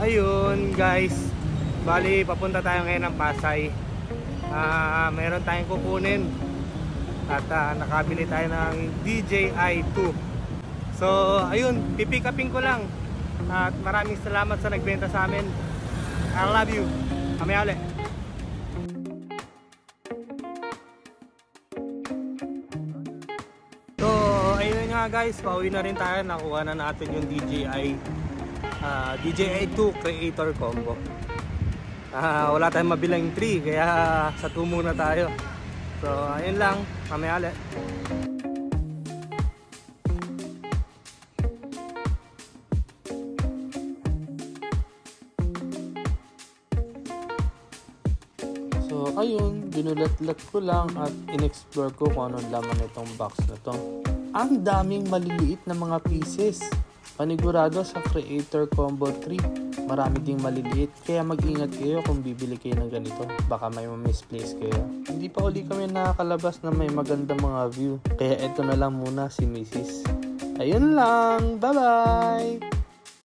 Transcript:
ayun guys, bali papunta tayo ngayon ng Pasay. Meron tayong kukunin at nakabili tayo ng DJI 2. So ayun, pipick upin ko lang. At maraming salamat sa nagbenta sa amin. I love you. Mamaya ulit. So ayun nga guys, pauwi na rin tayo. Nakuha na natin yung DJI 2 Creator Combo. Wala tayong mabilang 3, kaya sa 2 muna tayo. So ayun lang, mamaya ulit. So ayun, binulat-lat ko lang at in-explore ko kung anong laman itong box na to. Ang daming maliliit na mga pieces. Panigurado sa Creator Combo 3, marami ding maliliit, kaya mag-ingat kayo kung bibili kayo ng ganito, baka may misplace kayo. Hindi pa uli kami nakakalabas na may magandang mga view, kaya ito na lang muna si Mrs. Ayun lang, bye bye!